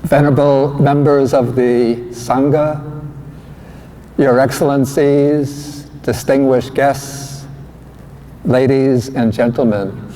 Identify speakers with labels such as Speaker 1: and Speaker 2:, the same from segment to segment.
Speaker 1: Venerable members of the Sangha, Your Excellencies, distinguished guests, ladies and gentlemen,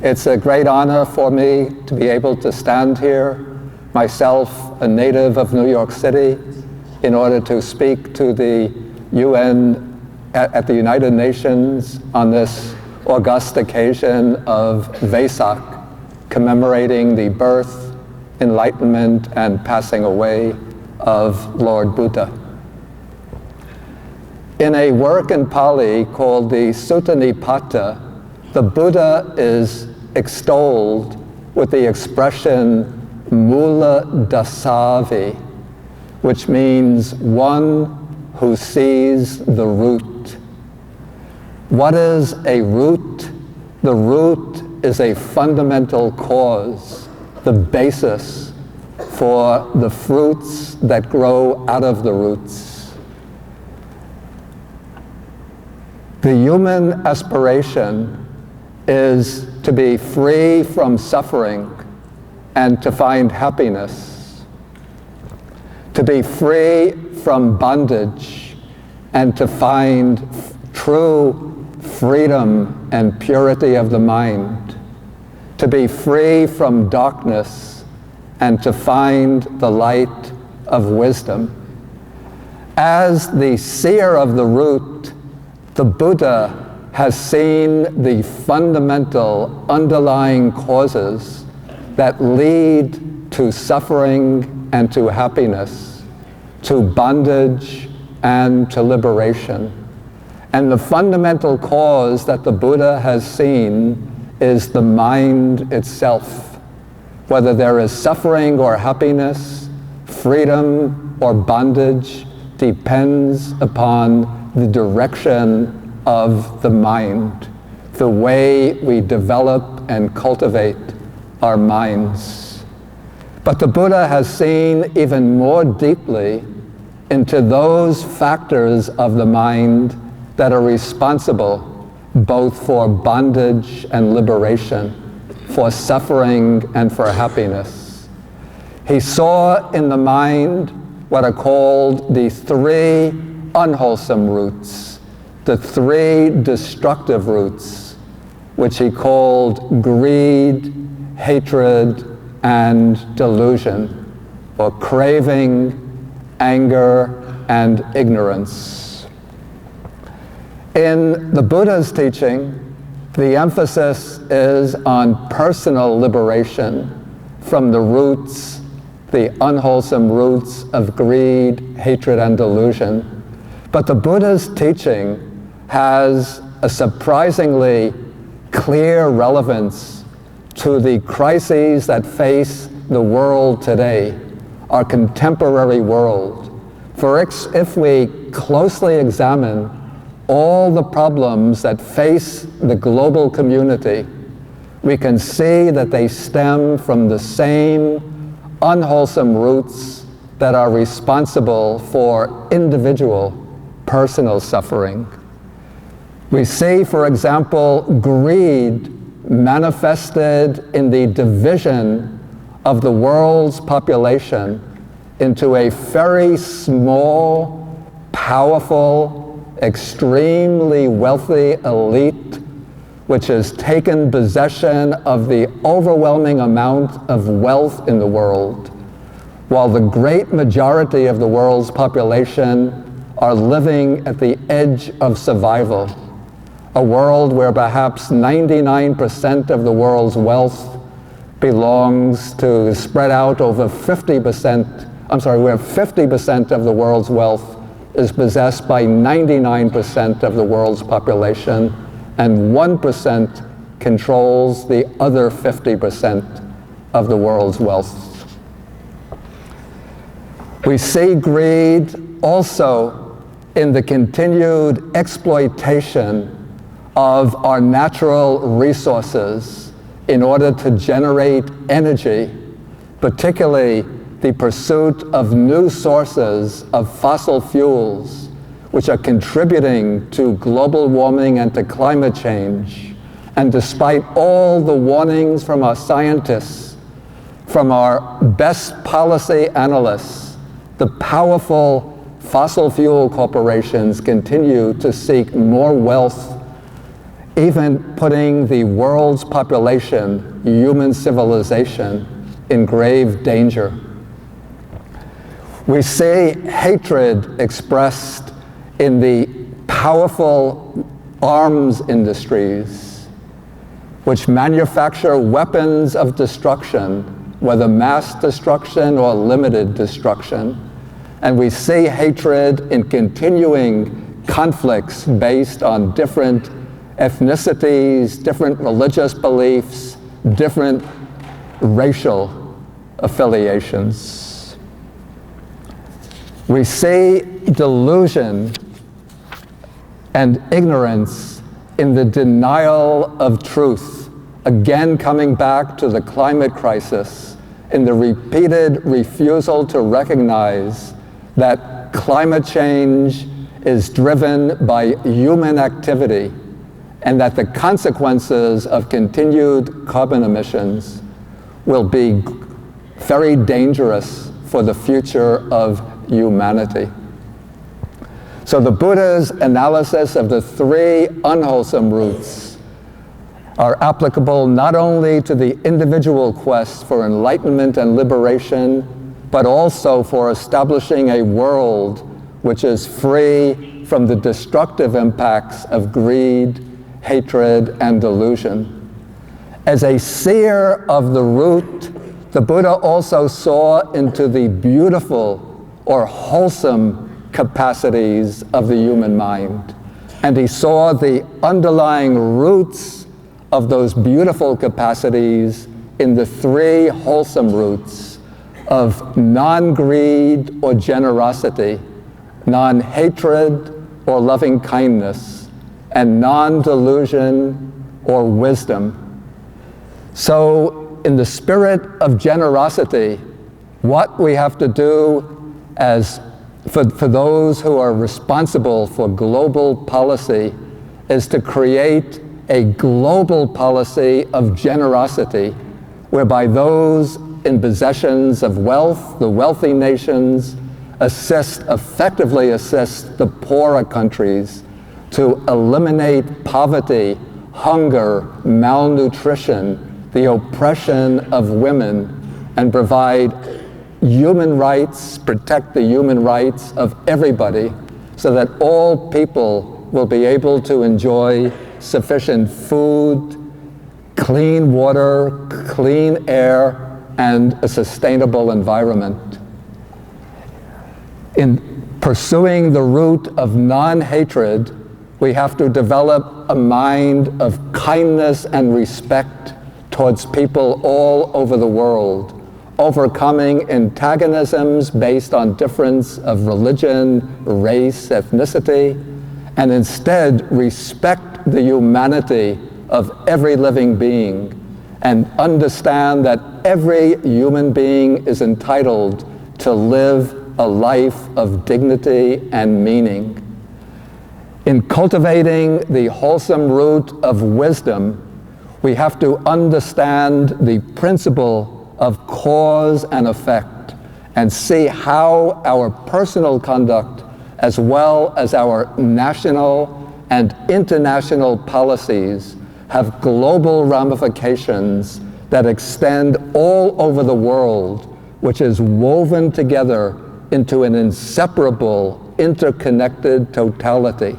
Speaker 1: it's a great honor for me to be able to stand here, myself a native of New York City, in order to speak to the UN at the United Nations on this august occasion of Vesak, commemorating the birth, enlightenment, and passing away of Lord Buddha. In a work in Pali called the Sutta Nipata, the Buddha is extolled with the expression Mula Dasavi, which means one who sees the root. What is a root? The root is a fundamental cause, the basis for the fruits that grow out of the roots. The human aspiration is to be free from suffering and to find happiness, to be free from bondage and to find true freedom and purity of the mind, to be free from darkness and to find the light of wisdom. As the seer of the root, the Buddha has seen the fundamental underlying causes that lead to suffering and to happiness, to bondage and to liberation. And the fundamental cause that the Buddha has seen is the mind itself. Whether there is suffering or happiness, freedom or bondage, depends upon the direction of the mind, the way we develop and cultivate our minds. But the Buddha has seen even more deeply into those factors of the mind that are responsible both for bondage and liberation, for suffering and for happiness. He saw in the mind what are called the three unwholesome roots, the three destructive roots, which he called greed, hatred, and delusion, or craving, anger, and ignorance. In the Buddha's teaching, the emphasis is on personal liberation from the roots, the unwholesome roots of greed, hatred, and delusion. But the Buddha's teaching has a surprisingly clear relevance to the crises that face the world today, our contemporary world. For if we closely examine all the problems that face the global community, we can see that they stem from the same unwholesome roots that are responsible for individual, personal suffering. We see, for example, greed manifested in the division of the world's population into a very small, powerful, extremely wealthy elite, which has taken possession of the overwhelming amount of wealth in the world, while the great majority of the world's population are living at the edge of survival. A world where perhaps 99% of the world's wealth belongs to, spread out over 50%, where 50% of the world's wealth is possessed by 99% of the world's population, and 1% controls the other 50% of the world's wealth. We see greed also in the continued exploitation of our natural resources in order to generate energy, particularly the pursuit of new sources of fossil fuels, which are contributing to global warming and to climate change. And despite all the warnings from our scientists from our best policy analysts, the powerful fossil fuel corporations continue to seek more wealth, even putting the world's population, human civilization, in grave danger. We see hatred expressed in the powerful arms industries, which manufacture weapons of destruction, whether mass destruction or limited destruction. And we see hatred in continuing conflicts based on different ethnicities, different religious beliefs, different racial affiliations. We see delusion and ignorance in the denial of truth, again coming back to the climate crisis, in the repeated refusal to recognize that climate change is driven by human activity and that the consequences of continued carbon emissions will be very dangerous for the future of humanity. So the Buddha's analysis of the three unwholesome roots are applicable not only to the individual quest for enlightenment and liberation, but also for establishing a world which is free from the destructive impacts of greed, hatred, and delusion. As a seer of the root, the Buddha also saw into the beautiful or wholesome capacities of the human mind. And he saw the underlying roots of those beautiful capacities in the three wholesome roots of non-greed or generosity, non-hatred or loving kindness, and non-delusion or wisdom. So in the spirit of generosity, what we have to do as for those who are responsible for global policy is to create a global policy of generosity, whereby those in possessions of wealth, the wealthy nations, effectively assist the poorer countries to eliminate poverty, hunger, malnutrition, the oppression of women, and provide human rights, protect the human rights of everybody, so that all people will be able to enjoy sufficient food, clean water, clean air, and a sustainable environment. In pursuing the route of non-hatred, we have to develop a mind of kindness and respect towards people all over the world, overcoming antagonisms based on difference of religion, race, ethnicity, and instead respect the humanity of every living being and understand that every human being is entitled to live a life of dignity and meaning. In cultivating the wholesome root of wisdom, we have to understand the principle of cause and effect and see how our personal conduct, as well as our national and international policies, have global ramifications that extend all over the world, which is woven together into an inseparable, interconnected totality.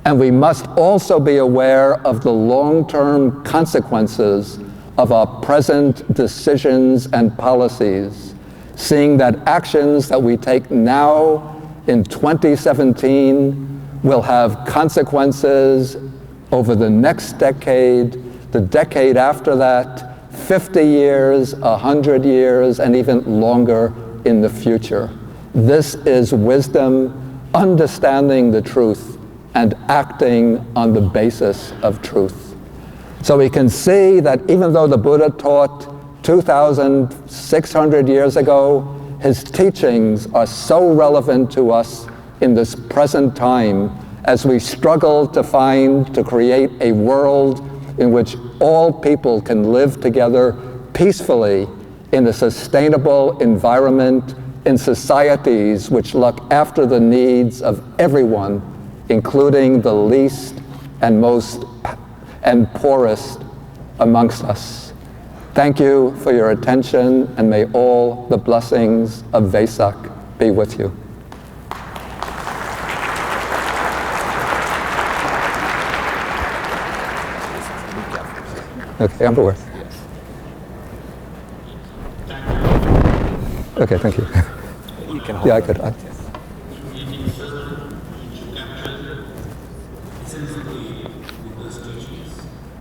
Speaker 1: And we must also be aware of the long-term consequences of our present decisions and policies, seeing that actions that we take now in 2017 will have consequences over the next decade, the decade after that, 50 years, 100 years, and even longer in the future. This is wisdom, understanding the truth, and acting on the basis of truth. So we can see that even though the Buddha taught 2,600 years ago, his teachings are so relevant to us in this present time as we struggle to create a world in which all people can live together peacefully in a sustainable environment in societies which look after the needs of everyone, including the least and most and poorest amongst us. Thank you for your attention, and may all the blessings of Vesak be with you. Okay, underwear. Okay, thank you.
Speaker 2: You can hold
Speaker 1: Yeah, I could.